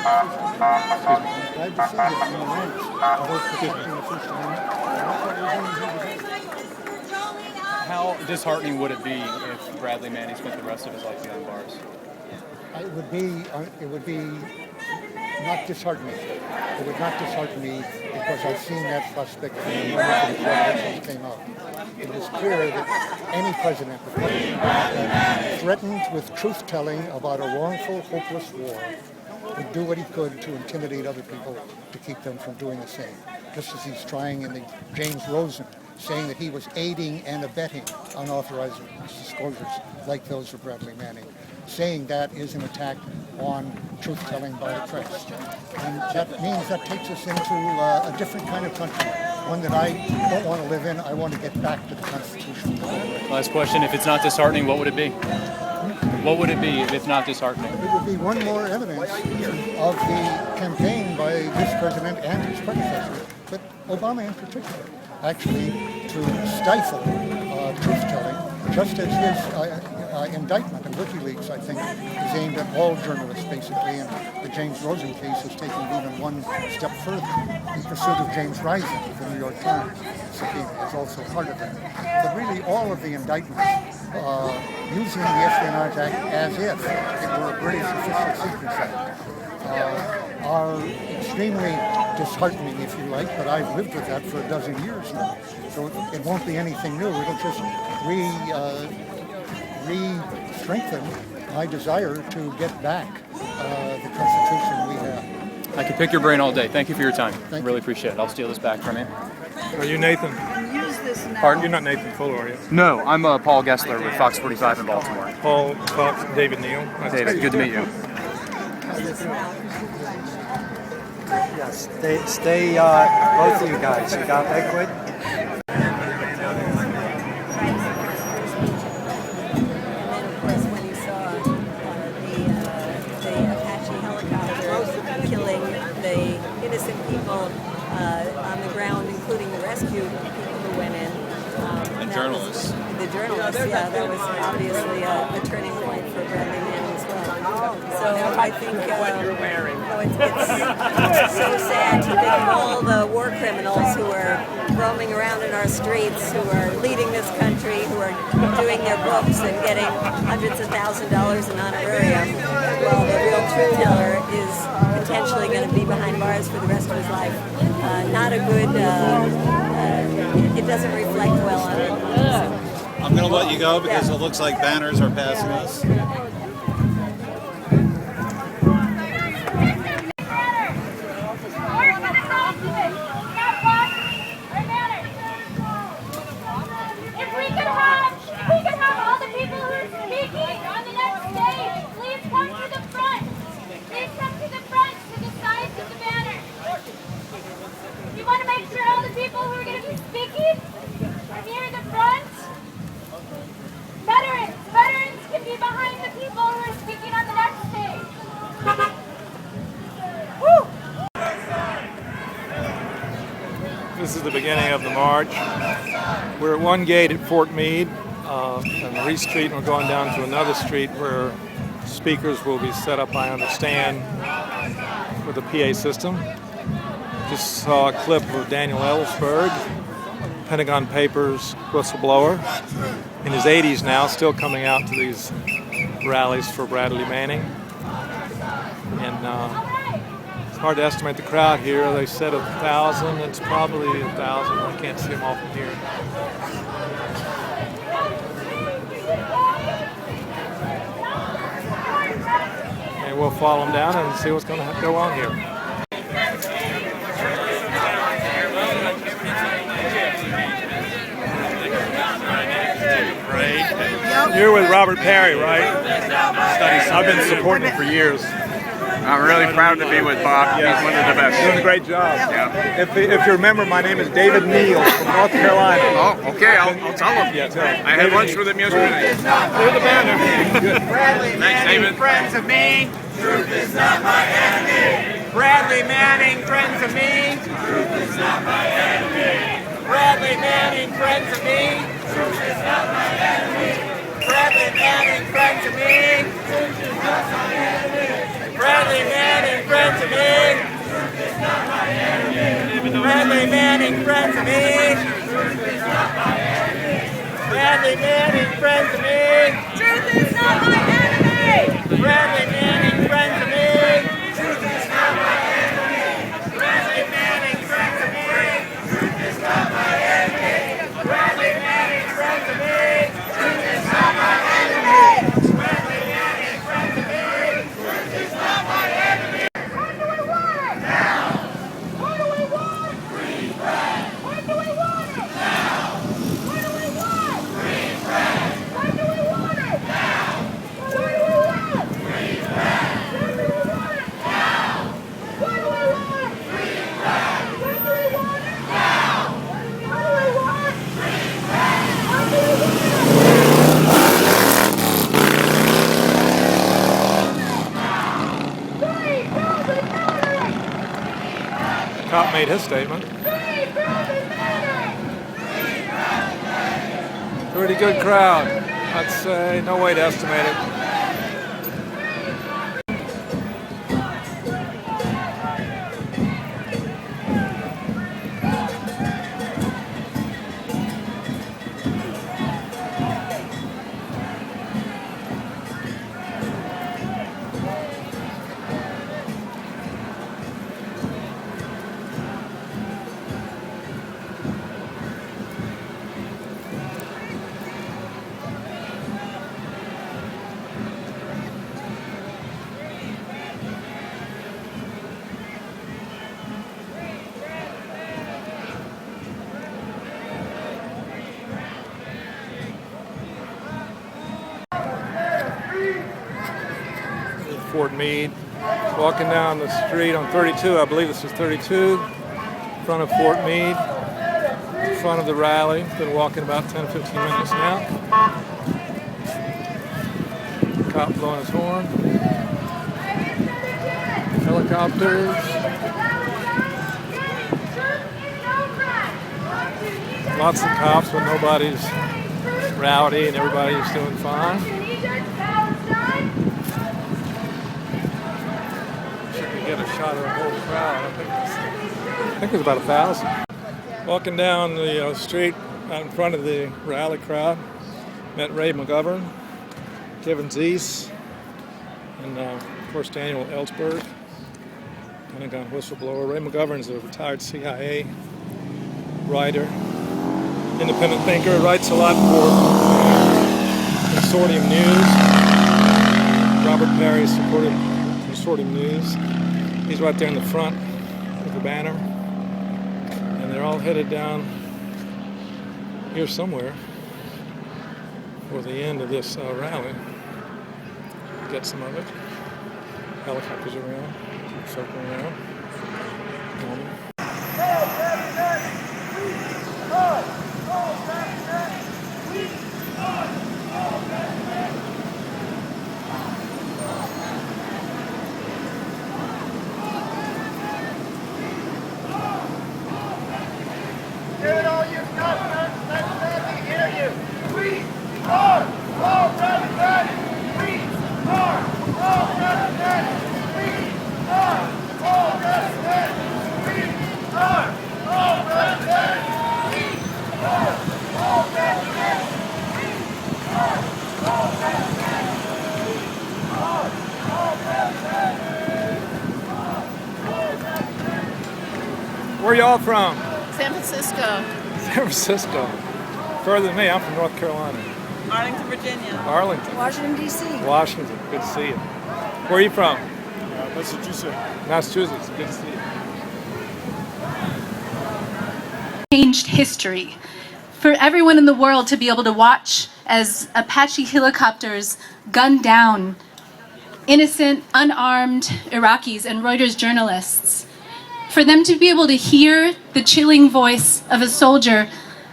Glad to see that in the ranks of those protecting the First Amendment. That's what we're doing here today. How disheartening would it be if Bradley Manning spent the rest of his life behind bars? It would be not disheartening. It would not dishearten me because I've seen that prospect from the moment that the elections came out. It is clear that any president threatened with truth-telling about a wrongful, hopeless war would do what he could to intimidate other people to keep them from doing the same. Just as he's trying in the James Rosen, saying that he was aiding and abetting unauthorized disclosures like those of Bradley Manning. Saying that is an attack on truth-telling by the press. And that means that takes us into a different kind of country, one that I don't want to live in. I want to get back to the Constitution. Last question, if it's not disheartening, what would it be? What would it be if it's not disheartening? It would be one more evidence of the campaign by this president and his predecessor, but Obama in particular, actually to stifle truth-telling, just as his indictment of WikiLeaks, I think, is aimed at all journalists, basically, and the James Rosen case has taken it even one step further. The pursuit of James Rising of the New York Times subpoena is also part of that. But really, all of the indictments using the Espionage Act as if it were a British official secrets act are extremely disheartening, if you like, but I've lived with that for a dozen years now. So it won't be anything new. It'll just re-strengthen my desire to get back the Constitution we have. I could pick your brain all day. Thank you for your time. Thank really you. appreciate it. I'll steal this back from you. Are you Nathan? Use this now. Pardon? You're not Nathan Fuller, are you? No, I'm Paul Gessler with Fox 45 in Baltimore. Paul Fox, David Neal. Nice David, good to meet you. Yes, stay both of you guys. You got that quick? On the ground, including the rescue people who went in. Journalists. The journalists, yeah, that was obviously a turning point for Bradley Manning as well. So I think it's so sad to think of all the war criminals who are roaming around in our streets, who are leading this country, who are doing their books and getting hundreds of $1,000s in honorarium, while the real truth teller is potentially going to be behind bars for the rest of his life. Not a good, it doesn't reflect well on it. So. I'm going to let you go because it looks like banners are passing us. This is the beginning of the march. We're at one gate at Fort Meade on Reese Street, and we're going down to another street where speakers will be set up, I understand, with a PA system. Just saw a clip of Daniel Ellsberg, Pentagon Papers whistleblower, in his 80s now, still coming out to these rallies for Bradley Manning. And it's hard to estimate the crowd here. They said 1,000. It's probably 1,000. I can't see them all from here. And we'll follow them down and see what's going to go on here. You're with Robert Perry, right? I've been supporting him for years. I'm really proud to be with Bob. Yeah. He's one of the best. Doing a great job. Yeah. If you remember, my name is David Neal from North Carolina. Oh, okay. I'll tell him. Yeah, tell him. I had lunch with him yesterday. Through the banner. Bradley Thanks, David. friends of me. Truth is not my enemy. Bradley Manning, friends of me. Truth is not my enemy. Bradley Manning, friends of me. Truth is not my enemy. Bradley Manning, friends of me. Truth is not my enemy. Bradley Manning, friends friends of Meade. Bradley Manning, friends of Meade. Truth is not my enemy! Bradley Manning, friends of Meade. Truth is not my enemy. Bradley Manning, friends of Meade. Truth is not my enemy. Bradley Manning, friends of Meade. Truth is not my enemy. Bradley Manning, friends of Meade. Truth is not my enemy. When do we want it? Now. What do we want? Free bread. When do we want it? Now. What do we want? Free bread. When do we want it? Now. What do we want? Free bread. When do we want it? Now. What do we want? Free bread. When do we want it? Now. What do we want? Free bread. When do we want it? Cop made his statement. Pretty good crowd. I'd say no way to estimate it. Fort Meade. Walking down the street on 32, I believe this is 32, in front of Fort Meade, in front of the rally. Been walking about 10 to 15 minutes now. Cop blowing his horn. Helicopters. Lots of cops, but nobody's rowdy and everybody's doing fine. Get a shot of the whole crowd. I think it was about 1,000. Walking down the street out in front of the rally crowd, met Ray McGovern, Kevin Zeese, and of course Daniel Ellsberg, Pentagon whistleblower. Ray McGovern's a retired CIA writer, independent thinker, writes a lot for Consortium News. Robert Perry supported Consortium News. He's right there in the front with the banner, and they're all headed down here somewhere for the end of this rally. Get some of it. Helicopters around, circling around. Hear it all, you Scotsmen. Let me hear you. We are all represented. We are all represented. We are all represented. We are all represented. We are all represented. We are all represented. We are all represented. Where y'all from? San Francisco. San Francisco. Further than me, I'm from North Carolina. Arlington, Virginia. Arlington. Washington, D.C. Washington. Good to see you. Where are you from? Massachusetts. Massachusetts. Good to see you. Changed history. For everyone in the world to be able to watch as Apache helicopters gunned down innocent, unarmed Iraqis and Reuters journalists. For them to be able to hear the chilling voice of a soldier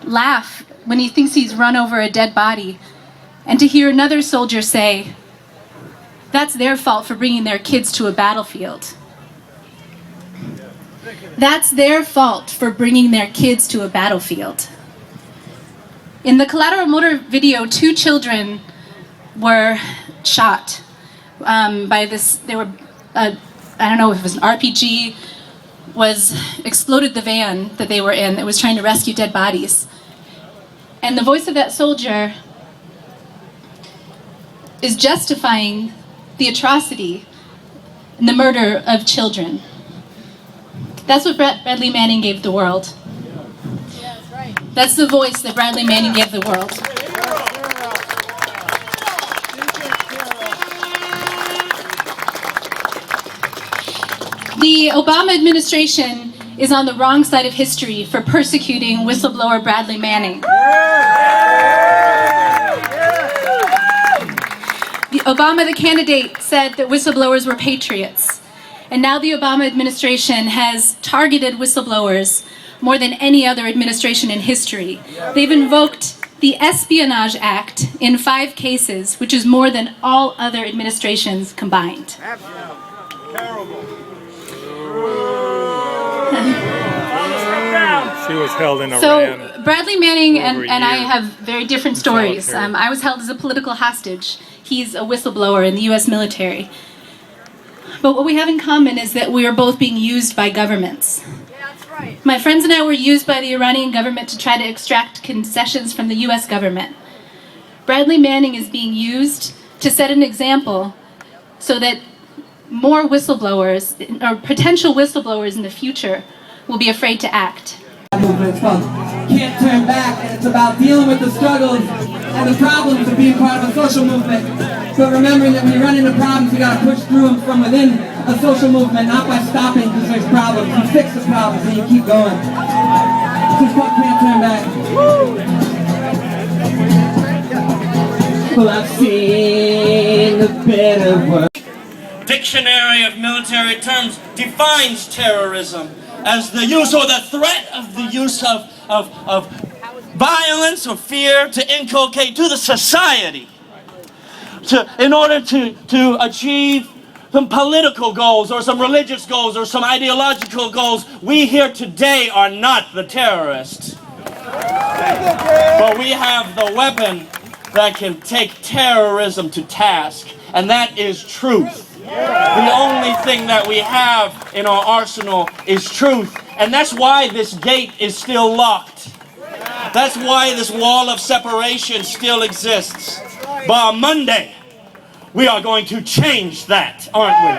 laugh when he thinks he's run over a dead body, and to hear another soldier say, that's their fault for bringing their kids to a battlefield. That's their fault for bringing their kids to a battlefield. In the Collateral Motor video, 2 children were shot by this, they were, I don't know if it was an RPG exploded the van that they were in that was trying to rescue dead bodies. And the voice of that soldier is justifying the atrocity and the murder of children. That's what Bradley Manning gave the world. That's the voice that Bradley Manning gave the world. The Obama administration is on the wrong side of history for persecuting whistleblower Bradley Manning. Obama, the candidate, said that whistleblowers were patriots. And now the Obama administration has targeted whistleblowers more than any other administration in history. They've invoked the Espionage Act in 5 cases, which is more than all other administrations combined. She was held in Iran. So Bradley Manning and I have very different stories. I was held as a political hostage. He's a whistleblower in the US military. But what we have in common is that we are both being used by governments. Yeah, that's right. My friends and I were used by the Iranian government to try to extract concessions from the US government. Bradley Manning is being used to set an example so that more whistleblowers, or potential whistleblowers in the future, will be afraid to act. It's called Can't Turn Back, and it's about dealing with the struggles and the problems of being part of a social movement. So remembering that when you run into problems, you got to push through them from within a social movement, not by stopping because there's problems. You fix the problems and you keep going. This is called Can't Turn Back. Well, I've seen the better world. Dictionary of Military Terms defines terrorism as the use or the threat of the use of violence or fear to inculcate to the society in order to achieve some political goals or some religious goals or some ideological goals. We here today are not the terrorists, but we have the weapon that can take terrorism to task, and that is truth. The only thing that we have in our arsenal is truth, and that's why this gate is still locked. That's why this wall of separation still exists. But on Monday, we are going to change that, aren't we?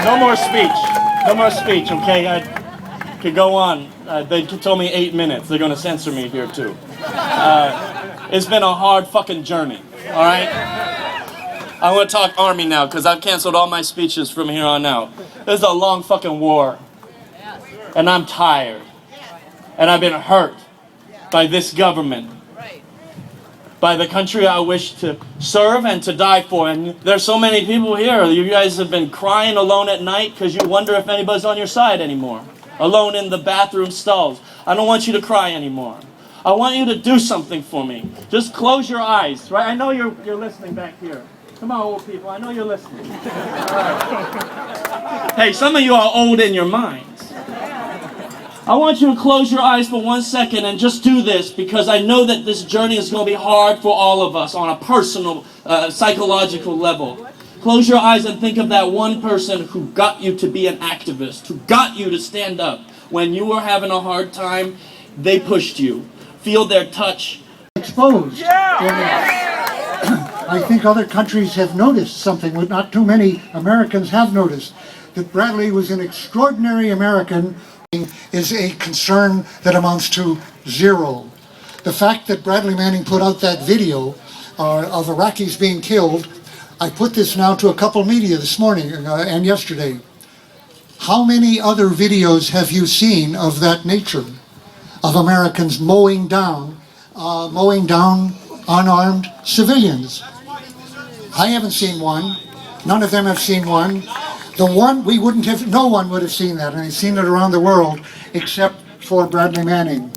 No more speech. No more speech, okay? I could go on. They told me 8 minutes. They're going to censor me here, too. It's been a hard fucking journey, all right? I want to talk Army now, because I've canceled all my speeches from here on out. This is a long fucking war. And I'm tired. And I've been hurt by this government. By the country I wish to serve and to die for. And there's so many people here. You guys have been crying alone at night because you wonder if anybody's on your side anymore. Alone in the bathroom stalls. I don't want you to cry anymore. I want you to do something for me. Just close your eyes, right? I know you're listening back here. Come on, old people. I know you're listening. Hey, some of you are old in your minds. I want you to close your eyes for 1 second and just do this, because I know that this journey is going to be hard for all of us on a personal, psychological level. Close your eyes and think of that one person who got you to be an activist, who got you to stand up. When you were having a hard time, they pushed you. Feel their touch. Exposed. I think other countries have noticed something that not too many Americans have noticed, that Bradley was an extraordinary American is a concern that amounts to zero. The fact that Bradley Manning put out that video of Iraqis being killed, I put this now to a couple media this morning and yesterday. How many other videos have you seen of that nature? Of Americans mowing down unarmed civilians? I haven't seen one. None of them have seen one. The one we wouldn't have, no one would have seen that, and they've seen it around the world except for Bradley Manning.